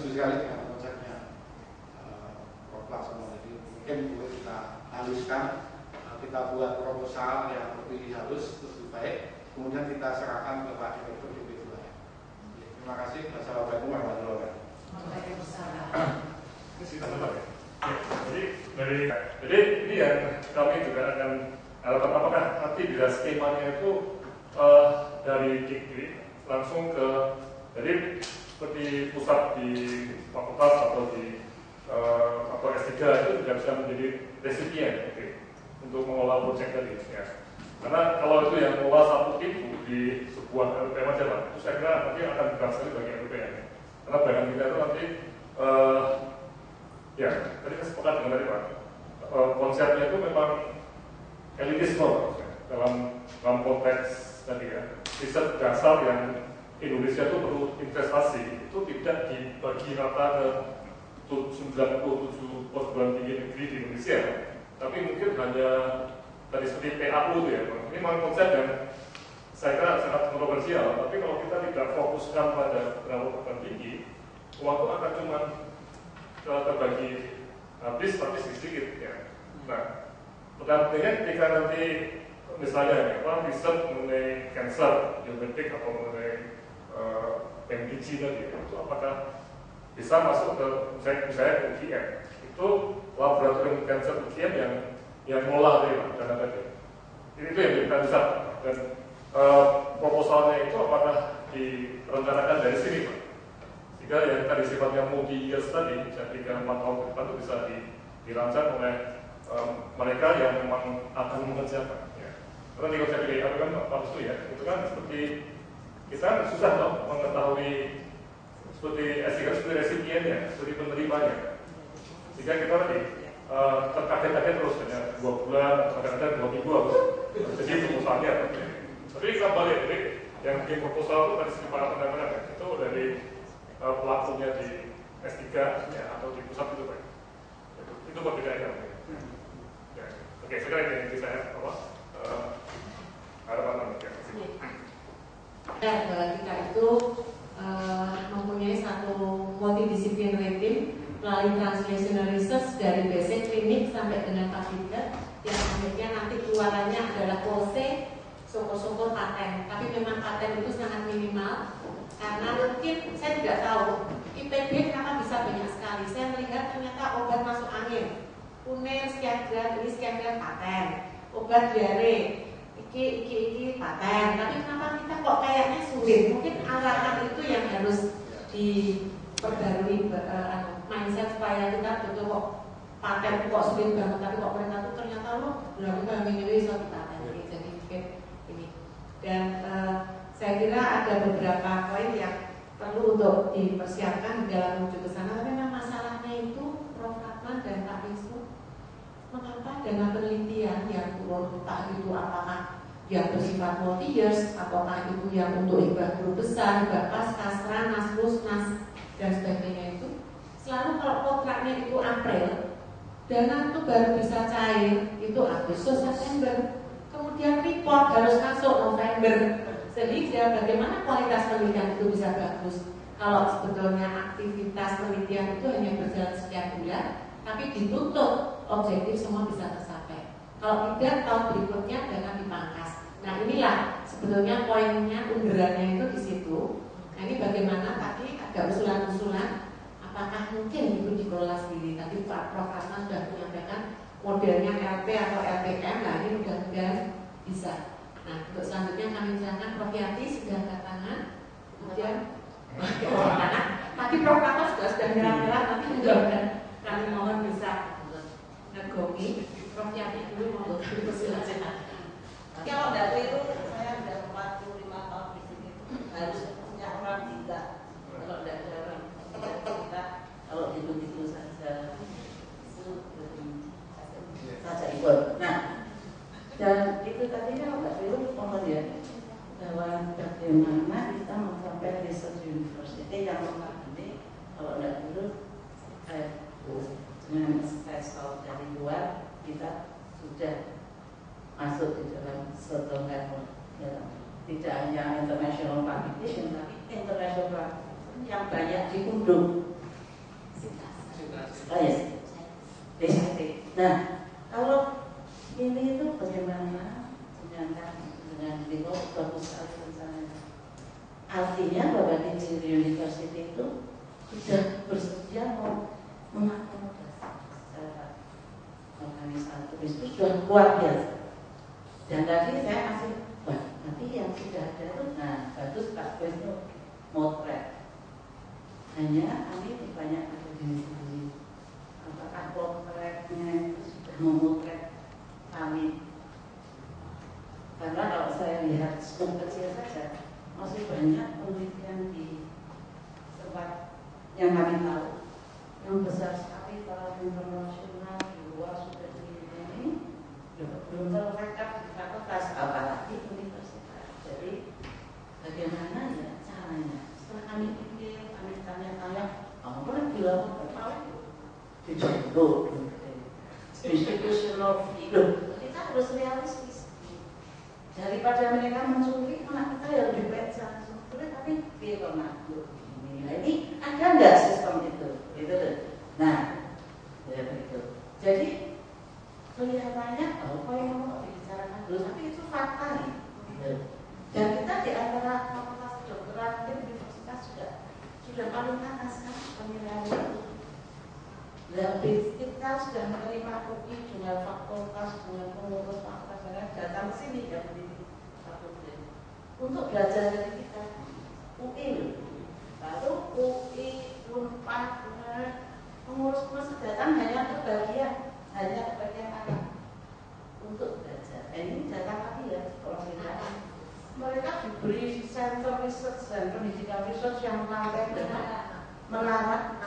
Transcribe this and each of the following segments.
setuju sekali dengan konsepnya Prof. Laksono. Jadi mungkin boleh kita haluskan, kita buat proposal yang lebih halus, lebih baik, kemudian kita serahkan ke Pak Direktur DP2. Terima kasih. Wassalamualaikum warahmatullahi wabarakatuh. Jadi ini yang kami juga akan apakah nanti bila skemanya itu dari degree langsung ke, jadi seperti pusat di fakultas atau di atau S3 itu juga bisa menjadi resipien untuk mengolah proyek tadi ya. Karena kalau itu yang mengolah satu tim di sebuah LPM aja lah, itu saya kira nanti akan berat sekali bagi LPM. Karena bayangan kita itu nanti ya, tadi saya sepakat dengan tadi Pak, konsepnya itu memang elitisme dalam konteks tadi ya, riset dasar yang Indonesia itu perlu investasi, itu tidak dibagi rata ke 97 perguruan tinggi negeri di Indonesia, tapi mungkin hanya tadi seperti PAU itu ya, ini memang konsep yang saya kira sangat kontroversial, tapi kalau kita tidak fokuskan pada beberapa perguruan tinggi, uang itu akan cuma terbagi habis tapi sedikit ya. Nah, pertanyaannya ketika nanti misalnya riset mengenai cancer, diabetik atau mengenai PMDG tadi, itu apakah bisa masuk ke misalnya UGM? Itu laboratorium cancer UGM yang ngolah dana tadi. Itu yang kita bisa, dan proposalnya itu apakah direncanakan dari sini Pak? Sehingga yang tadi sifatnya multi-years tadi, jadi 3-4 tahun ke depan itu bisa dirancang oleh mereka yang memang akan mengerjakan. Ya. Karena di konsep ini kan Pak Restu ya, itu kan seperti kita susah dong mengetahui seperti seperti resipiennya, seperti penerimanya. Sehingga kita tadi terkaget-kaget terus hanya 2 bulan, kadang-kadang 2 minggu harus jadi proposalnya. Tapi kita balik, jadi yang bikin proposal itu tadi para pendanaan itu dari pelakunya di S3 ya, atau di pusat itu Pak. Itu perbedaannya. Ya. Oke, sekarang ini saya harapan ya. Dan kita itu mempunyai satu multidisciplinary team melalui translational research dari basic klinik sampai dengan kandidat yang akhirnya nanti keluarannya adalah pose syukur-syukur paten. Tapi memang paten itu sangat minimal karena mungkin saya tidak tahu IPB kenapa bisa banyak sekali. Saya melihat ternyata obat masuk angin, Uner sekian gram, ini sekian gram paten, obat diare iki paten. Tapi kenapa kita kok kayaknya sulit? Mungkin arahan itu yang harus diperbarui mindset supaya kita betul kok paten kok sulit banget, tapi kok mereka tuh ternyata loh berapa minggu ini bisa paten. Jadi mungkin ini. Dan saya kira ada beberapa poin yang perlu untuk dipersiapkan dalam menuju ke sana. Tapi memang masalahnya itu Prof. Rahman dan Pak Wisnu, mengapa dengan penelitian yang turun entah itu apakah yang bersifat multi-years, apakah itu yang untuk hibah guru besar, hibah pasca, stranas, musnas, dan sebagainya itu selalu kalau kontraknya itu April, dana itu baru bisa cair itu Agustus, September, kemudian report harus masuk November, sehingga bagaimana kualitas penelitian itu bisa bagus kalau sebetulnya aktivitas penelitian itu hanya berjalan sekian bulan, tapi ditutup objektif semua bisa tercapai. Kalau tidak, tahun berikutnya dana dipangkas. Nah inilah sebetulnya poinnya, underannya itu di situ. Nah ini bagaimana tadi ada usulan-usulan, apakah mungkin itu dikelola sendiri. Tadi Pak Prof. Rahman sudah menyampaikan modelnya LP atau LPM, nah ini mudah-mudahan bisa. Nah untuk selanjutnya kami silakan Prof. Yati sudah angkat tangan, kemudian tadi Prof. Rahman sudah nyerang-nyerang, tapi mudah-mudahan kami mohon bisa ngegomi. Prof. Yati dulu mau bersilakan. Kalau tidak keliru, saya sudah 45 tahun di sini, harus punya orang juga. Kalau tidak ada orang kita, kalau gitu-gitu saja ikut. Nah, dan itu tadi kalau tidak keliru kemudian bahwa bagaimana kita mencapai research university yang ini kalau tidak keliru dengan spesial dari luar kita sudah masuk di dalam satu level ya. Tidak hanya international publication tapi international publication yang banyak diundang sudah bersedia mau mengakomodasi secara organisatoris itu sudah luar biasa. Dan tadi saya masih, wah, tapi yang sudah ada itu, nah bagus Pak Wisnu motret. Hanya kami banyak ada diri sendiri. Apakah potretnya itu sudah memotret kami? Karena kalau saya lihat skop kecil saja, masih banyak penelitian di tempat yang kami tahu, yang besar sekali para internasional di luar sudah ini belum terlengkap di fakultas, apalagi universitas. Jadi bagaimana ya caranya? Setelah kami pikir, kami tanya-tanya, apa yang dilakukan paling dicontoh, institutional view. Kita harus realistis. Daripada mereka mencuri, anak kita yang lebih baik sebetulnya, tapi bagaimana? Nah, ini ada nggak sistem itu? Gitu. Nah, ya begitu. Jadi kelihatannya apa yang mau dibicarakan dulu, tapi itu fakta nih. Dan kita di antara fakultas kedokteran di universitas sudah paling atas kan penilaian itu. Lebih kita sudah menerima UI dengan fakultas, dengan pengurus fakultas, dengan datang ke sini dan mendidik fakultas untuk belajar dari kita. UI lalu UI, UNPAD, pengurus-pengurus datang hanya kebagian anak untuk belajar. Ini datang lagi ya, kalau tidak mereka diberi center research dan pendidikan research yang lantai melarang.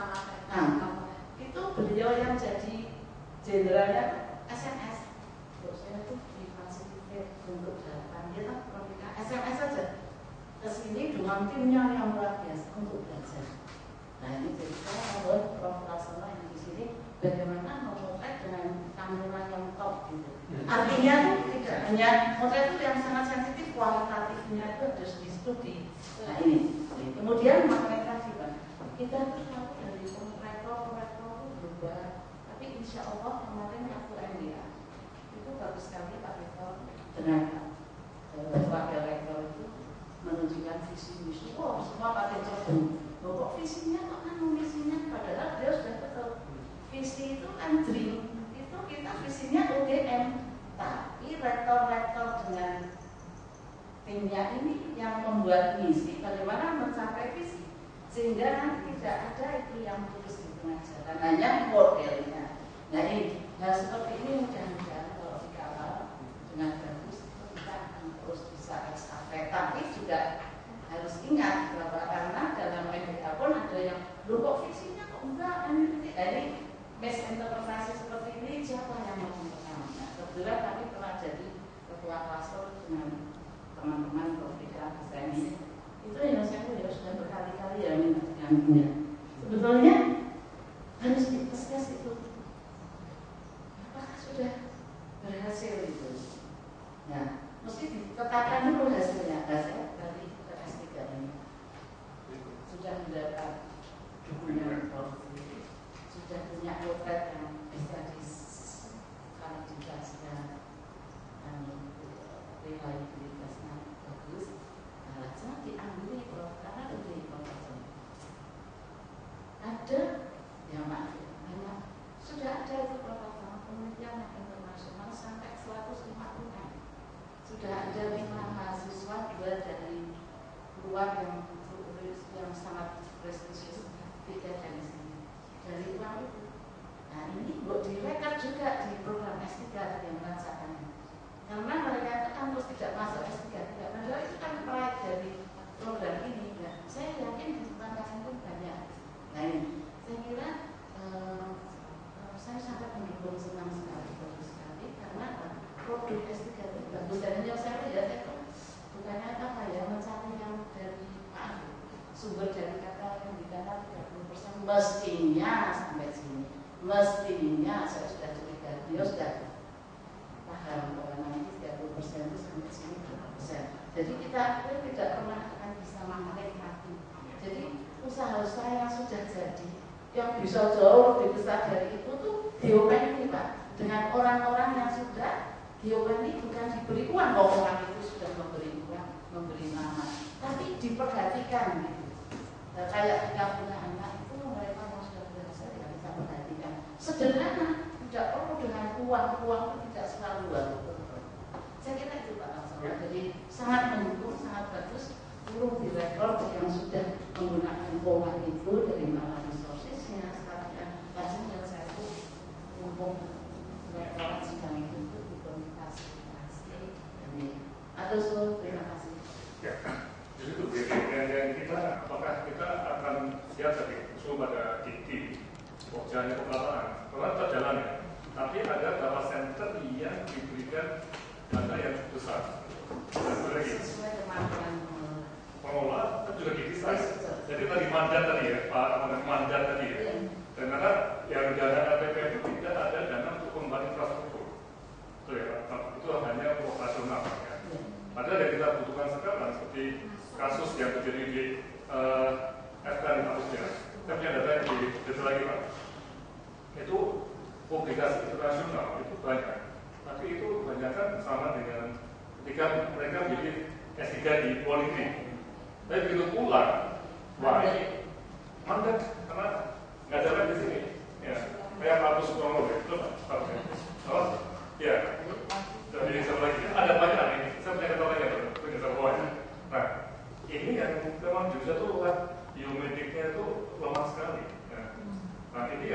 Itu beliau yang jadi jenderalnya SMS. Terus saya tuh difasilitasi untuk datang, dia kan mereka SMS saja ke sini dengan timnya yang luar biasa untuk belajar. Nah ini jadi saya membuat Prof. Laksana yang di sini bagaimana memotret dengan tampilan yang top gitu. Artinya tidak hanya motret itu yang sangat sensitif, kualitatifnya itu harus distudi. Nah ini. Kemudian mengenai tadi Pak, kita itu selalu dari rektor berubah. Tapi insya Allah kemarin waktu MBA itu bagus sekali Pak Rektor dengan wakil rektor itu menunjukkan visi misi. Oh semua pada coba. Kok visinya kok kan misinya padahal dia sudah betul. Visi itu kan dream, itu kita visinya UGM, tapi rektor-rektor dengan timnya ini yang membuat misi bagaimana mencapai visi, sehingga nanti tidak ada itu yang putus di tengah jalan, hanya modelnya. Nah ini, hal seperti ini mudah-mudahan kalau dikawal dengan bagus kita akan terus bisa estafet, tapi juga harus ingat bahwa karena dalam MBA pun ada yang lu kok visinya kok enggak ini misinterpretasi seperti ini siapa yang mau mempertahankan? Kebetulan kami telah jadi ketua klaster dengan teman-teman Profika Seni. Itu yang saya ya sudah berkali-kali ya minta. Sebetulnya harus dites itu. Apakah sudah berhasil itu? Nah, mesti ditetapkan dulu hasilnya. Hasil dari S3 ini sudah mendapat dukungan polisi, sudah punya potret yang bisa dikandidatkan dan reliabilitasnya bagus. Alasan diambil Prof karena lebih profesional. Ada yang banyak sudah ada itu profesional penelitian yang internasional sampai 150-an. Sudah ada 5 mahasiswa 2 dari luar yang sangat prestisius, 3 dari sini. Dari luar itu. Nah ini buat direkam juga di program S3 yang merasakan. Karena mereka itu kan terus tidak masuk S3, tidak masuk itu kan proyek dari program ini. Nah, saya yakin di tempat lain pun banyak. Nah ini, saya kira saya sangat mendukung, senang sekali, bagus sekali karena produk S3 itu bagus. Dan yang saya lihat itu bukannya apa ya, mencari yang dari sumber dari kata yang dikata 30% mestinya sampai sini. Mestinya saya sudah curiga, dia sudah paham bahwa nanti 30% itu sampai sini 20%. Jadi kita tidak pernah akan bisa menikmati. Jadi usaha-usaha yang sudah jadi, yang bisa jauh lebih besar dari itu tuh diopeni Pak, dengan orang-orang yang sudah diopeni bukan diberi uang, orang itu sudah memberi uang, memberi nama, tapi diperhatikan gitu. Nah, kayak kita punya anak itu sederhana, tidak perlu dengan uang itu tidak selalu uang. Saya kira itu Pak Laksana. Jadi sangat mendukung, sangat bagus. Seluruh direktur yang sudah menggunakan pola itu dari mana resourcesnya, sekarang yang hasilnya saya tuh mumpung direktorat sedang itu dikomunikasi. Atau so, terima kasih. Ya, jadi itu dan kita apakah kita akan siap tadi usul pada titik pekerjaannya lapangan, karena tetap jalan ya. Tapi ada data center yang diberikan dana yang besar. Dan lagi Sesuai kemampuan pengelola juga didesain. Jadi tadi mandat tadi ya, Pak mandat tadi ya. Dan karena yang dana APP itu tidak ada dana untuk pembangunan infrastruktur. Betul ya, Pak? Itu hanya operasional ya. Padahal yang kita butuhkan sekarang seperti kasus yang terjadi di FKN kasusnya. Saya punya data yang di lagi Pak. Itu publikasi internasional itu banyak. Tapi itu kebanyakan sama dengan ketika mereka menjadi S3 di luar negeri. Tapi begitu pulang, wah ini mandat karena nggak ada lagi di sini. Ya, kayak Pak Sutomo ya, betul Pak? Oh, ya. Jadi satu lagi ada banyak nih. Saya punya kata lagi punya kata bawahnya. Nah, ini yang memang juga tuh biomediknya itu lemah sekali. Nah, ini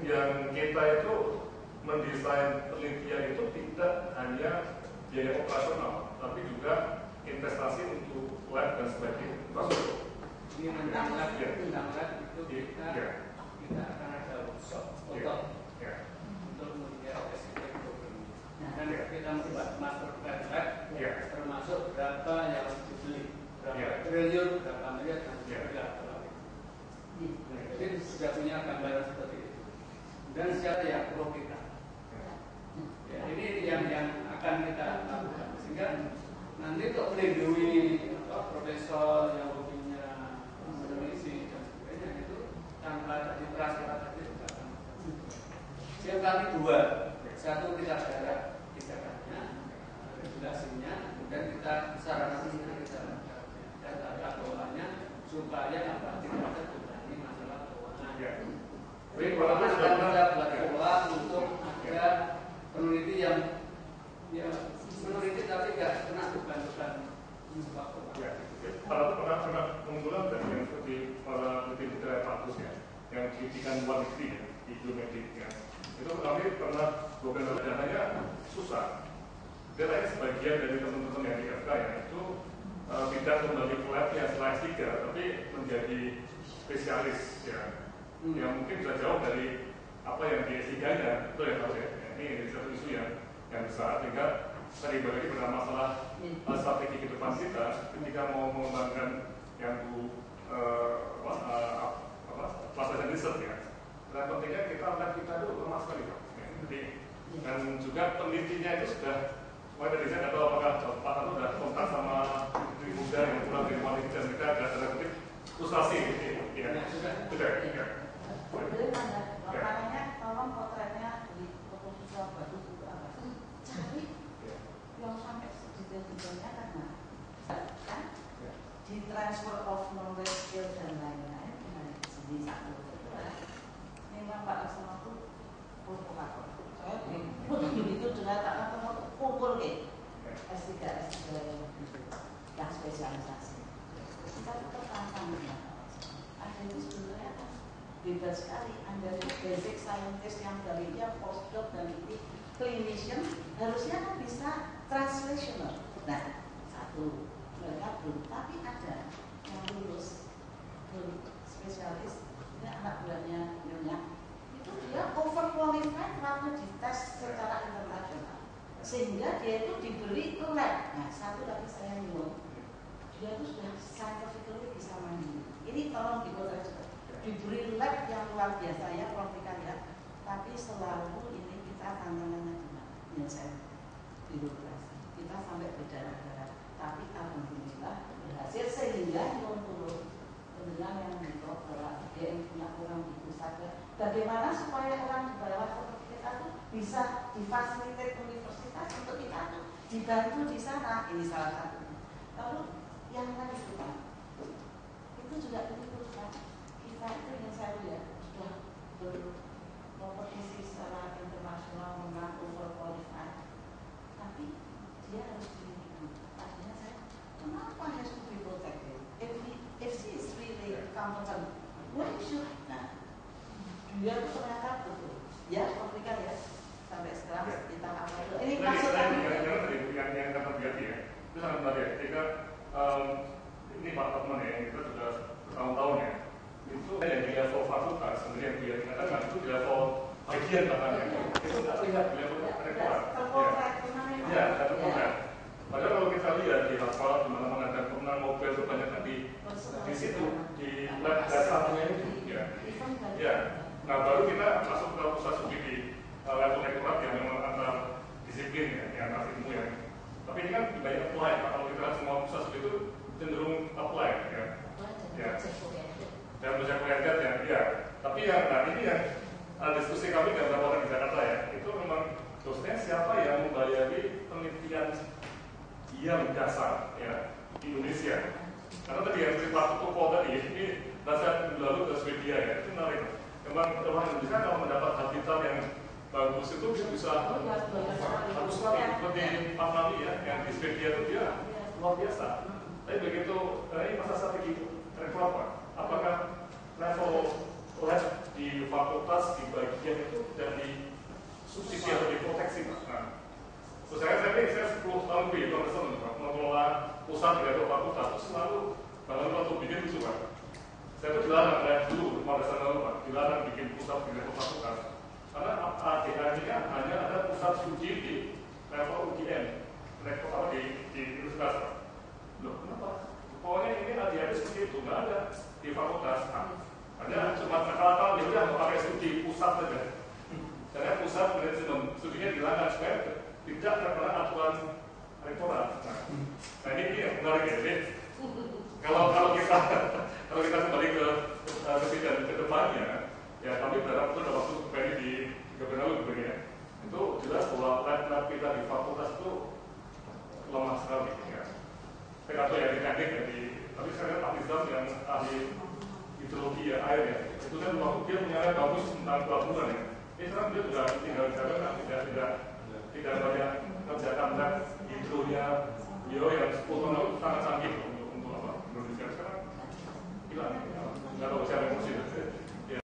yang kita itu mendesain penelitian itu tidak hanya biaya operasional, tapi juga investasi untuk lab dan sebagainya. Masuk. Ini tentang lab itu kita akan ada workshop untuk melihat SDM program. Dan kita membuat master plan lab, termasuk berapa yang harus dibeli, berapa triliun, berapa miliar dan berapa. Jadi sudah punya gambaran seperti itu. Dan siapa yang pro kita. Ya, ini yang akan kita lakukan sehingga nanti untuk melindungi profesor yang hobinya meneliti dan sebagainya itu tanpa di prasyarat tadi juga akan. Yang kami dua, satu kita garap tindakannya, regulasinya, kemudian kita sarana kita dan tata kelolanya supaya apa tidak ada berbanding masalah keuangan. Jadi kalau kita buat pola untuk ada peneliti yang meneliti tapi tidak kena beban-beban waktu. Kalau pernah mengulang dari yang seperti para peneliti dari Paktus ya, yang kritikan luar negeri ya, di biomedik ya, itu kami pernah beberapa dananya susah. Dananya sebagian dari teman-teman yang di FK ya itu tidak kembali ke lab yang setelah S3, tapi menjadi spesialis ya, yang mungkin bisa jauh dari apa yang di S3-nya, itu ya Pak ya. Ini satu isu yang besar, sehingga tadi balik pada masalah strategi ke depan kita ketika mau mengembangkan yang pelaksanaan riset ya. Dan pentingnya kita itu lemah sekali Pak. Jadi dan juga penelitinya itu sudah dari saya nggak tahu apakah Pak itu sudah kontak sama istri muda yang pulang dari luar negeri dan mereka ada tanda kutip frustrasi ya. Sudah ya. Boleh makanya tolong potretnya di foto sosial bagus itu apa? Cari yang sampai sedetail-detailnya karena kan di transfer of knowledge, skill dan lain-lain di satu memang Pak Laksana itu provokator. Saya begitu dengan Pak Laksana itu pukul ke S3 yang spesialisasi. Kita tetap tantang dengan ada itu sebenarnya bebas sekali. Anda basic scientist yang dari dia postdoc dan ini clinician harusnya kan bisa translational. Nah, satu mereka belum, tapi ada yang lulus spesialis, ini anak buahnya Nyonya, itu dia overqualified karena dites secara internasional, sehingga dia itu diberi lab. Nah, satu lagi saya nyuwun, dia itu sudah scientifically bisa mandiri. Ini tolong dipotret juga. Diberi lab yang luar biasa ya, profesional ya. Tapi selalu ini kita tantangannya di mana? Menyelesaikan birokrasi. Kita sampai berdarah-darah. Tapi alhamdulillah berhasil sehingga untuk pendengar yang mikro bahwa dia punya orang di pusat. Bagaimana supaya orang di bawah seperti kita tuh bisa difasilitasi universitas untuk kita tuh dibantu di sana. Ini salah satunya. Lalu yang lain itu Pak, itu juga begitu Pak. Kita itu yang saya lihat sudah berkompetisi Dia tuh ternyata betul. Ya, komplikan ya. Sampai sekarang kita apa itu? Ini Yang maksudnya kata berarti ya, itu sangat menarik ya. Ketika ini Pak teman ya, kita sudah bertahun-tahun ya. Itu yang di level fakultas, sebenarnya yang dia katakan itu di level bagian bahkan ya. Itu nggak terlihat di level rektorat. Ya, satu program. Padahal kalau kita lihat di hafal di mana-mana ada penggunaan mobil itu banyak kan di situ di lab satunya itu ya. Ya. Nah baru kita masuk ke pusat studi di level rektorat yang memang antar disiplin ya, yang antar ilmu ya. Tapi ini kan banyak apply. Kalau kita semua pusat studi itu cenderung apply ya. Ya. Dan project oriented ya. Tapi yang ini yang diskusi kami dengan beberapa orang di Jakarta ya, itu memang dosennya siapa yang membayari penelitian yang dasar ya di Indonesia. Karena tadi yang cerita Tuko tadi ini bahasa lalu ke Swedia ya, itu menarik. Memang orang Indonesia kalau mendapat habitat yang bagus itu bisa bagus sekali. Seperti Pak Nami ya, yang di Swedia itu dia luar biasa. Tapi begitu ini masa strategi rektorat Pak, apakah level lab di fakultas di bagian itu tidak disubsidi atau diproteksi Pak? Nah, saya 10 tahun lebih mengelola pusat di level fakultas itu selalu bahkan waktu bikin itu Pak. Saya itu dilarang dulu 15 tahun lalu Pak, dilarang bikin pusat di level fakultas. Karena ADH-nya hanya ada pusat studi di level UGM, level apa di universitas Pak. Loh, kenapa? Pokoknya ini ADH seperti itu, nggak ada di fakultas. Ada cuma nakal-nakal dia udah nggak pakai studi pusat saja. Karena pusat manajemen studinya dilarang supaya tidak terkena aturan rektorat. Nah ini yang menarik ya. Jadi kalau kita kembali ke sidang ke depannya, ya kami berharap itu dalam waktu kembali di 3 bulan lalu ya. Itu jelas bahwa lab kita di fakultas itu lemah sekali ya. Saya nggak tahu ya di teknik ya tapi saya lihat Pak Nizam yang ahli hidrologi ya air ya. Itu kan waktu dia punya bagus tentang pelabuhan ya. Ini sekarang dia sudah tinggal di sana tidak banyak kerjakan dan hidronya beliau yang 10 tahun lalu sangat canggih untuk apa Indonesia sekarang hilang nggak tahu siapa yang